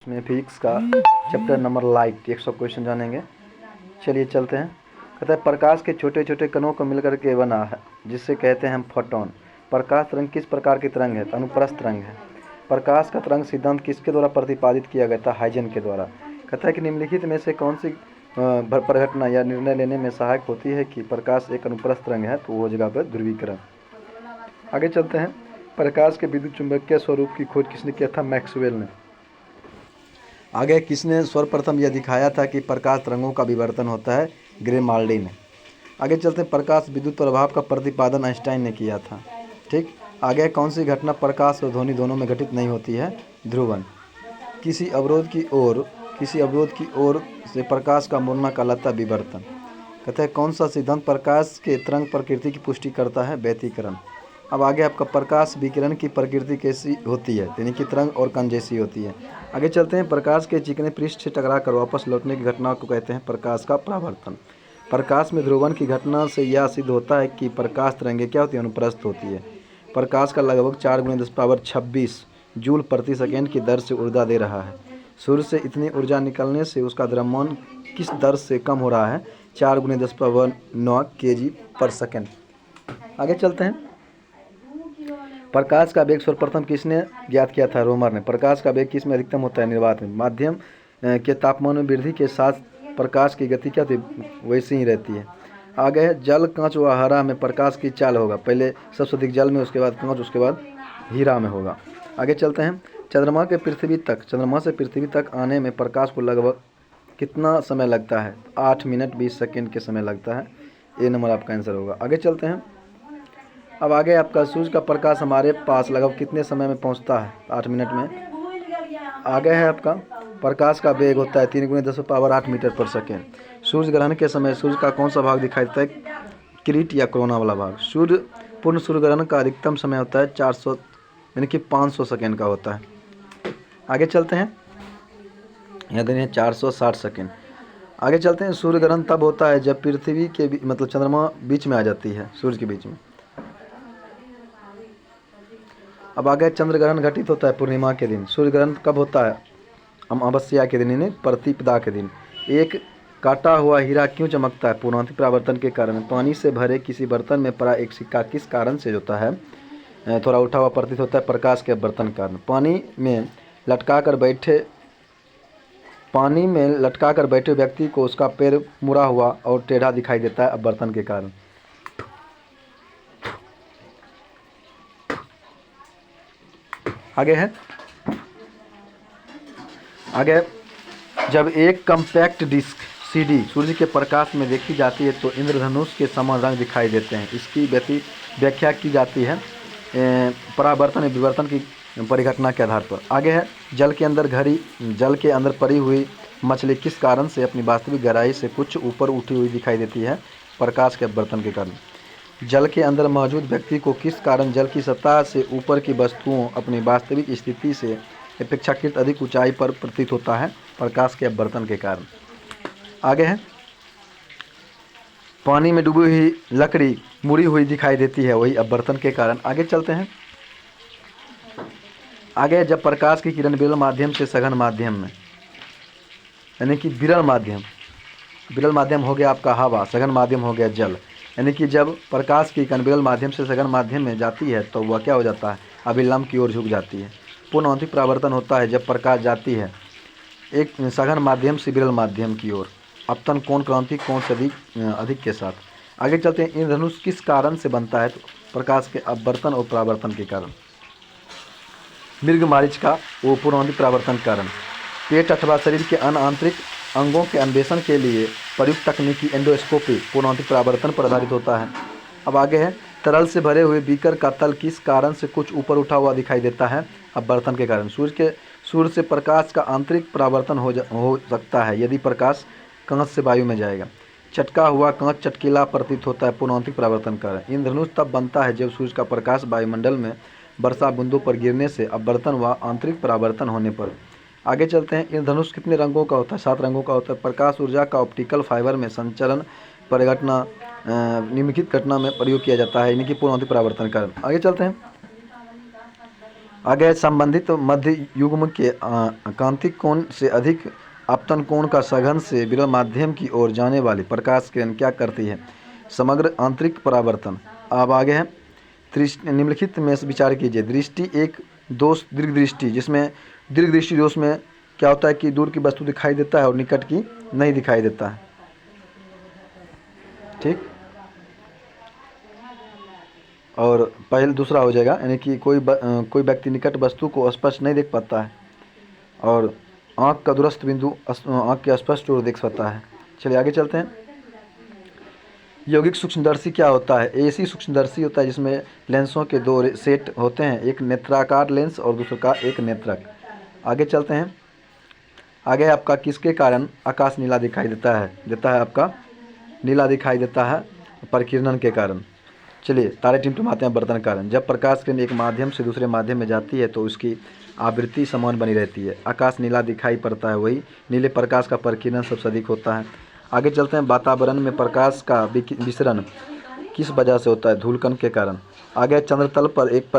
में फिजिक्स का chapter number light 100 question जानेंगे। चलिए चलते हैं। कहता है प्रकाश के छोटे छोटे कणों को मिलकर के बना है जिससे कहते हैं हम फोटोन। प्रकाश तरंग किस प्रकार की तरंग है? अनुप्रस्थ तरंग है। प्रकाश का तरंग सिद्धांत किसके द्वारा प्रतिपादित किया गया था? हाइजन के द्वारा। कहता है कि निम्नलिखित में से कौन सी परिघटना या निर्णय लेने में सहायक होती है कि प्रकाश एक अनुप्रस्थ तरंग है? तो वो जगह पर ध्रुवीकरण। आगे चलते हैं। प्रकाश के विद्युत चुंबकीय स्वरूप की खोज किसने किया था? मैक्सवेल ने। आगे किसने सर्वप्रथम यह दिखाया था कि प्रकाश तरंगों का विवर्तन होता है? ग्रेमाल्डी ने। आगे चलते हैं। प्रकाश विद्युत प्रभाव का प्रतिपादन आइंस्टाइन ने किया था। ठीक। आगे कौन सी घटना प्रकाश और ध्वनि दोनों में घटित नहीं होती है? ध्रुवन। किसी अवरोध की ओर से प्रकाश का मुड़ना कहलाता है विवर्तन। कहते हैं कौन सा सिद्धांत प्रकाश के तरंग प्रकृति की पुष्टि करता है? व्यतिकरण। अब आगे आपका प्रकाश विकिरण की प्रकृति कैसी होती है? यानी कि तरंग और कण जैसी होती है। आगे चलते हैं। प्रकाश के चिकने पृष्ठ से टकरा कर वापस लौटने की घटना को कहते हैं प्रकाश का परावर्तन। प्रकाश में ध्रुवन की घटना से यह सिद्ध होता है कि प्रकाश तरंगें क्या होती है? अनुप्रस्थ होती है। प्रकाश का लगभग 4×10⁻26 जूल प्रति सेकेंड की दर से ऊर्जा दे रहा है। सूर्य से इतनी ऊर्जा निकलने से उसका द्रव्यमान किस दर से कम हो रहा है? 4×10⁹ kg पर सेकेंड। आगे चलते हैं। प्रकाश का वेग सर्वप्रथम किसने ज्ञात किया था? रोमर ने। प्रकाश का वेग किस में अधिकतम होता है? निर्वात में। माध्यम के तापमान में वृद्धि के साथ प्रकाश की गति क्या होती? वैसी ही रहती है। आगे है जल, कांच व हरा में प्रकाश की चाल होगा। पहले सबसे अधिक जल में, उसके बाद कांच, उसके बाद हीरा में होगा। आगे चलते हैं। चंद्रमा से पृथ्वी तक आने में प्रकाश को लगभग कितना समय लगता है? 8 मिनट 20 सेकेंड के समय लगता है। ये नंबर आपका आंसर होगा। आगे चलते हैं। अब आगे आपका सूर्य का प्रकाश हमारे पास लगभग कितने समय में पहुंचता है? 8 मिनट में। आगे है आपका प्रकाश का वेग होता है 3×10⁸ मीटर पर सेकेंड। सूर्य ग्रहण के समय सूर्य का कौन सा भाग दिखाई देता है? किरीट या कोरोना वाला भाग। पूर्ण सूर्य ग्रहण का अधिकतम समय होता है 400 यानी कि 500 सेकेंड का होता है। आगे चलते हैं। यहाँ देने 460 सेकेंड। आगे चलते हैं। सूर्य ग्रहण तब होता है जब पृथ्वी के मतलब चंद्रमा बीच में आ जाती है, सूर्य के बीच में। अब आगे चंद्र ग्रहण घटित होता है पूर्णिमा के दिन। सूर्य ग्रहण कब होता है? अमावस्या के दिन, यानी प्रतिपदा के दिन। एक काटा हुआ हीरा क्यों चमकता है? पूर्णांतिक परावर्तन के कारण। पानी से भरे किसी बर्तन में पड़ा एक सिक्का किस कारण से होता है? थोड़ा उठा हुआ प्रतीत होता है? प्रकाश के अपवर्तन के कारण। पानी में लटका कर बैठे व्यक्ति को उसका पैर मुड़ा हुआ और टेढ़ा दिखाई देता है अपवर्तन के कारण। आगे जब एक कम्पैक्ट डिस्क सीडी सूर्य के प्रकाश में देखी जाती है तो इंद्रधनुष के समान रंग दिखाई देते हैं। इसकी व्याख्या की जाती है परावर्तन और विवर्तन की परिघटना के आधार पर। आगे है जल के अंदर पड़ी हुई मछली किस कारण से अपनी वास्तविक गहराई से कुछ ऊपर उठी हुई दिखाई देती है? प्रकाश के अपवर्तन के कारण। जल के अंदर मौजूद व्यक्ति को किस कारण जल की सतह से ऊपर की वस्तुओं अपनी वास्तविक स्थिति से अपेक्षाकृत अधिक ऊंचाई पर प्रतीत होता है? प्रकाश के अपवर्तन के कारण। आगे है पानी में डूबी हुई लकड़ी मुड़ी हुई दिखाई देती है, वही अपवर्तन के कारण। आगे चलते हैं। आगे जब प्रकाश की किरण विरल माध्यम से सघन माध्यम में, यानी कि विरल माध्यम हो गया आपका हवा, सघन माध्यम हो गया जल, यानी कि जब प्रकाश की किरण विरल माध्यम से सघन माध्यम में जाती है तो वह क्या हो जाता है? अभिलंब की ओर झुक जाती है। पूर्णांतिक परावर्तन होता है जब प्रकाश जाती है एक सघन माध्यम से विरल माध्यम की ओर। अपतन कोण क्रांति कोण से अधिक के साथ। आगे चलते हैं। इंद्रधनुष किस कारण से बनता है? तो प्रकाश के अपवर्तन और परावर्तन के कारण। मृगमरीचिका वो पूर्णांतिक परावर्तन के कारण। पेट अथवा शरीर के अन्य आंतरिक अंगों के अन्वेषण के लिए प्रयुक्त तकनीकी एंडोस्कोपी पूर्णांतिक परावर्तन पर आधारित होता है। अब आगे है तरल से भरे हुए बीकर का तल किस कारण से कुछ ऊपर उठा हुआ दिखाई देता है? अपवर्तन के कारण। सूर्य से प्रकाश का आंतरिक परावर्तन हो सकता है यदि प्रकाश कांच से वायु में जाएगा। चटका हुआ कांच चटकीला प्रतीत होता है, पूर्णांतिक परावर्तन कारण। इंद्रधनुष तब बनता है जब सूर्य का प्रकाश वायुमंडल में वर्षा बूंदों पर गिरने से अपवर्तन व आंतरिक परावर्तन होने पर। आगे चलते हैं। इंद्रधनुष कितने रंगों का होता है? 7 रंगों का होता है। प्रकाश ऊर्जा का ऑप्टिकल फाइबर में संचरण परिघटना निम्नलिखित घटना में प्रयोग किया जाता है, यानी कि पूर्णांतिक परावर्तन कारण। आगे चलते हैं। आगे है, संबंधित मध्य युग्म के कांतिक कोण से अधिक आपतन कोण का सघन से विरल माध्यम की ओर जाने वाली प्रकाश किरण क्या करती है? समग्र आंतरिक परावर्तन। अब आगे है, निम्नलिखित में से विचार कीजिए। दृष्टि एक दोष दीर्घ दृष्टि, जिसमें दीर्घ दृष्टि दोष में क्या होता है कि दूर की वस्तु दिखाई देता है और निकट की नहीं दिखाई देता है। ठीक, और पहले दूसरा हो जाएगा, यानी कि कोई व्यक्ति निकट वस्तु को स्पष्ट नहीं देख पाता है और आँख का दूरस्थ बिंदु आँख के स्पष्ट और देख सकता है। चलिए आगे चलते हैं। यौगिक सूक्ष्मदर्शी क्या होता है? ऐसी सूक्ष्मदर्शी होता है जिसमें लेंसों के दो सेट होते हैं, एक नेत्राकार लेंस और दूसरे का एक नेत्रक। आगे चलते हैं। आगे आपका किसके कारण आकाश नीला दिखाई देता है आपका नीला दिखाई देता है? परिकिरणन के कारण। चलिए, तारे टिमटिमाते हैं बर्तन कारण। जब प्रकाश किरण एक माध्यम से दूसरे माध्यम में जाती है तो उसकी आवृत्ति समान बनी रहती है, आकाश नीला दिखाई पड़ता है। वही नीले प्रकाश का परिकिरण सबसे अधिक होता है। आगे चलते हैं। वातावरण में प्रकाश का विसरण किस वजह से होता है? धूलकण के कारण। आगे, चंद्रतल पर एक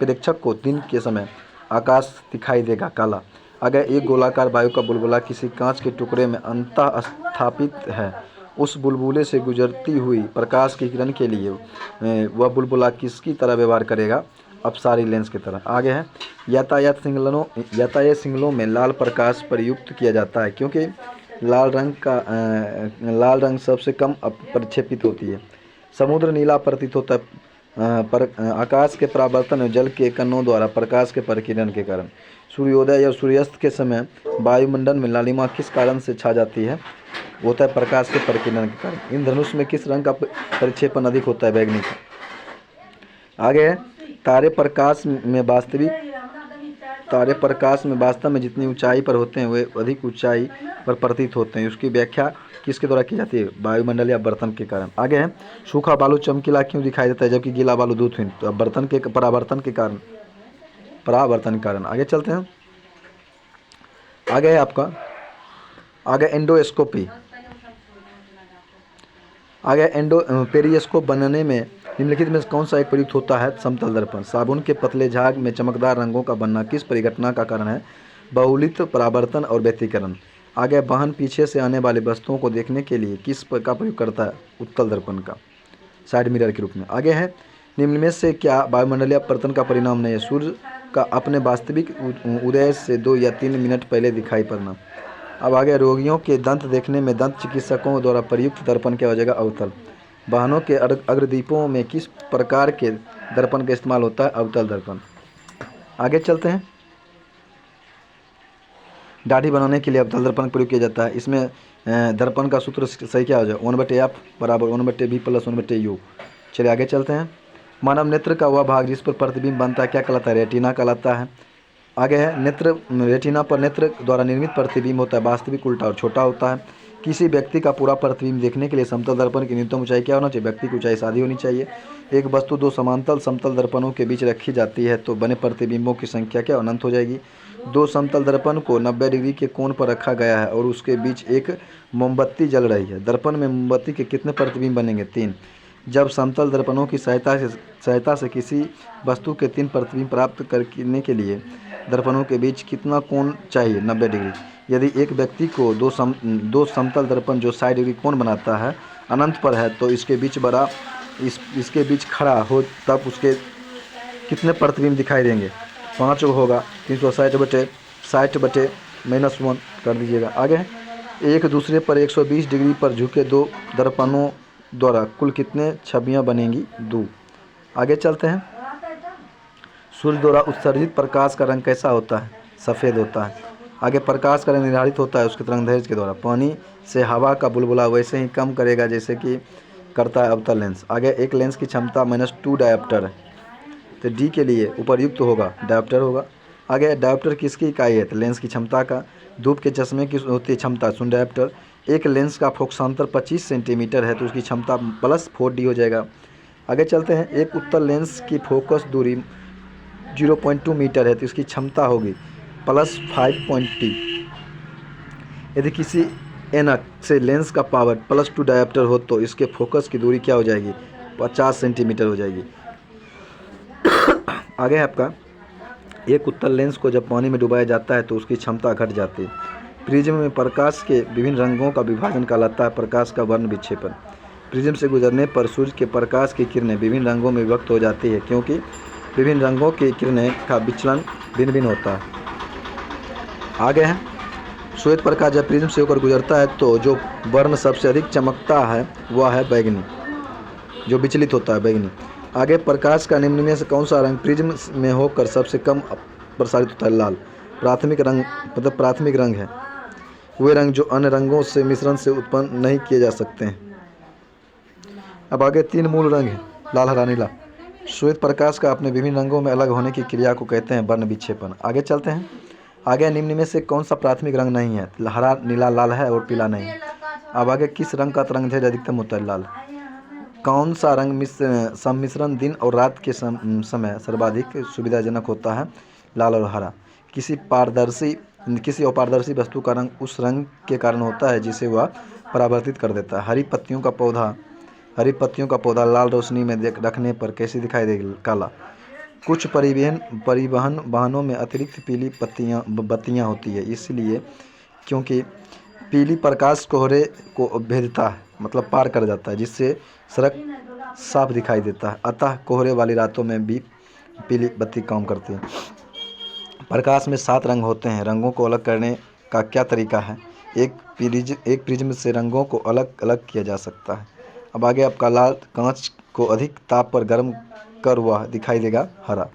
प्रेक्षक को दिन के समय आकाश दिखाई देगा काला। आगे, एक गोलाकार वायु का बुलबुला किसी कांच के टुकड़े में अंतः स्थापित है। उस बुलबुले से गुजरती हुई प्रकाश की किरण के लिए वह बुलबुला किसकी तरह व्यवहार करेगा? अपसारी लेंस की तरह। आगे है, यातायात सिग्नलों में लाल प्रकाश प्रयुक्त किया जाता है क्योंकि लाल रंग सबसे कम प्रक्षेपित होती है। समुद्र नीला प्रतीत होता है आकाश के परावर्तन और जल के कणों द्वारा प्रकाश के परिकिरण के कारण। सूर्योदय और सूर्यास्त के समय वायुमंडल में लालिमा किस कारण से छा जाती है? होता है प्रकाश के परिकिरण के कारण। इंद्रधनुष में किस रंग का प्रक्षेपण अधिक होता है? बैगनी का। आगे है, तारे प्रकाश में वास्तव में जितनी ऊंचाई पर होते हैं वे अधिक ऊंचाई पर प्रतीत होते हैं। उसकी व्याख्या किसके द्वारा की जाती है? वायुमंडल या बर्तन के कारण। आगे है, सूखा बालू चमकीला क्यों दिखाई देता है जबकि गीला बालू दूधहीन? तो बर्तन के परावर्तन के कारण। आगे चलते हैं। आगे है आपका एंडोस्कोपी। आगे पेरिस्कोप बनने में निम्नलिखित में कौन सा एक प्रयुक्त होता है? समतल दर्पण। साबुन के पतले झाग में चमकदार रंगों का बनना किस परिघटना का कारण है? बहुलित परावर्तन और व्यतिकरण। आगे, वाहन पीछे से आने वाली वस्तुओं को देखने के लिए किस का प्रयोग करता है? उत्तल दर्पण का, साइड मिरर के रूप में। आगे है, निम्न में से क्या वायुमंडलीय अपवर्तन का परिणाम नहीं है? सूर्य का अपने वास्तविक उदय से 2 या 3 मिनट पहले दिखाई पड़ना। अब आगे, रोगियों के दंत देखने में दंत चिकित्सकों द्वारा प्रयुक्त दर्पण क्या हो जाएगा? अवतल। वाहनों के अग्रदीपों में किस प्रकार के दर्पण का इस्तेमाल होता है? अवतल दर्पण। आगे चलते हैं। दाढ़ी बनाने के लिए अवतल दर्पण प्रयोग किया जाता है। इसमें दर्पण का सूत्र सही क्या हो जाए? 1/f बराबर 1/v प्लस 1/u। चलिए आगे चलते हैं। मानव नेत्र का वह भाग जिस पर प्रतिबिंब बनता है क्या कहलाता है? रेटिना कहलाता है। आगे है, रेटिना पर नेत्र द्वारा निर्मित प्रतिबिंब होता है वास्तविक उल्टा और छोटा होता है। किसी व्यक्ति का पूरा प्रतिबिंब देखने के लिए समतल दर्पण की न्यूनतम ऊंचाई क्या होना चाहिए? व्यक्ति की ऊंचाई आधी होनी चाहिए। एक वस्तु 2 समांतर समतल दर्पणों के बीच रखी जाती है तो बने प्रतिबिंबों की संख्या क्या? अनंत हो जाएगी। 2 समतल दर्पण को 90 डिग्री के कोण पर रखा गया है और उसके बीच एक मोमबत्ती जल रही है। दर्पण में मोमबत्ती के कितने प्रतिबिंब बनेंगे? 3। जब समतल दर्पणों की सहायता से किसी वस्तु के 3 प्रतिबिंब प्राप्त करने के लिए दर्पणों के बीच कितना कोण चाहिए? 90 डिग्री। यदि एक व्यक्ति को दो समतल दर्पण जो 60 डिग्री कोण बनाता है अनंत पर है तो इसके बीच खड़ा हो तब उसके कितने प्रतिबिंब दिखाई देंगे? 5 होगा। 360/60/-1 कर दीजिएगा। आगे, एक दूसरे पर 120 डिग्री पर झुके 2 दर्पणों द्वारा कुल कितने छवियां बनेंगी? 2। आगे चलते हैं। सूर्य द्वारा उत्सर्जित प्रकाश का रंग कैसा होता है? सफ़ेद होता है। आगे, प्रकाश का रंग निर्धारित होता है उसके तरंगदैर्घ्य के द्वारा। पानी से हवा का बुलबुला वैसे ही कम करेगा जैसे कि करता है अवतल लेंस। आगे, एक लेंस की क्षमता -2 डायोप्टर है तो डी के लिए उपयुक्त होगा डायोप्टर होगा। आगे, डायोप्टर किसकी इकाई है? तो लेंस की क्षमता का। धूप के चश्मे की होती है क्षमता 0 डायोप्टर। एक लेंस का फोकसांतर 25 सेंटीमीटर है तो उसकी क्षमता +4D हो जाएगा। आगे चलते हैं। एक उत्तल लेंस की फोकस दूरी 0.2 मीटर है तो इसकी क्षमता होगी +5.t। यदि किसी एनक से लेंस का पावर +2 डायोप्टर हो तो इसके फोकस की दूरी क्या हो जाएगी? 50 सेंटीमीटर हो जाएगी। आगे है आपका एक उत्तल लेंस को जब पानी में डुबाया जाता है तो उसकी क्षमता घट जाती है। प्रिज्म में प्रकाश के विभिन्न रंगों का विभाजन कहलाता है प्रकाश का वर्ण विक्षेपण। प्रिज्म से गुजरने पर सूर्य के प्रकाश की किरणें विभिन्न रंगों में विभक्त हो जाती है क्योंकि विभिन्न रंगों की किरणें का विचलन भिन्न भिन्न होता है। आगे है श्वेत प्रकाश जब प्रिज्म से होकर गुजरता है तो जो वर्ण सबसे अधिक चमकता है वह है बैगनी, जो विचलित होता है बैगनी। आगे प्रकाश का निम्न में से कौन सा रंग प्रिज्म में होकर सबसे कम प्रसारित होता है? लाल। प्राथमिक रंग मतलब प्राथमिक रंग है वे रंग जो अन्य रंगों से मिश्रण से उत्पन्न नहीं किए जा सकते हैं। अब आगे 3 मूल रंग हैं, लाल, हरा, नीला। श्वेत प्रकाश का अपने विभिन्न रंगों में अलग होने की क्रिया को कहते हैं वर्ण विक्षेपण। आगे चलते हैं। आगे निम्न में से कौन सा प्राथमिक रंग नहीं है? हरा, नीला, लाल है और पीला नहीं है। अब आगे किस रंग का तरंगदैर्घ्य अधिकतम होता है? लाल। कौन सा रंग सम्मिश्रण दिन और रात के समय सर्वाधिक सुविधाजनक होता है? लाल और हरा। किसी अपारदर्शी वस्तु का रंग उस रंग के कारण होता है जिसे वह परावर्तित कर देता है। हरी पत्तियों का पौधा लाल रोशनी में रखने पर कैसी दिखाई देगी? काला। कुछ परिवहन वाहनों में अतिरिक्त पीली बत्तियां होती है इसलिए क्योंकि पीली प्रकाश कोहरे को भेदता है मतलब पार कर जाता है जिससे सड़क साफ दिखाई देता है। अतः कोहरे वाली रातों में भी पीली बत्ती काम करती है। प्रकाश में 7 रंग होते हैं। रंगों को अलग करने का क्या तरीका है? एक प्रिज्म से रंगों को अलग अलग किया जा सकता है। अब आगे आपका लाल कांच को अधिक ताप पर गर्म कर वह दिखाई देगा हरा।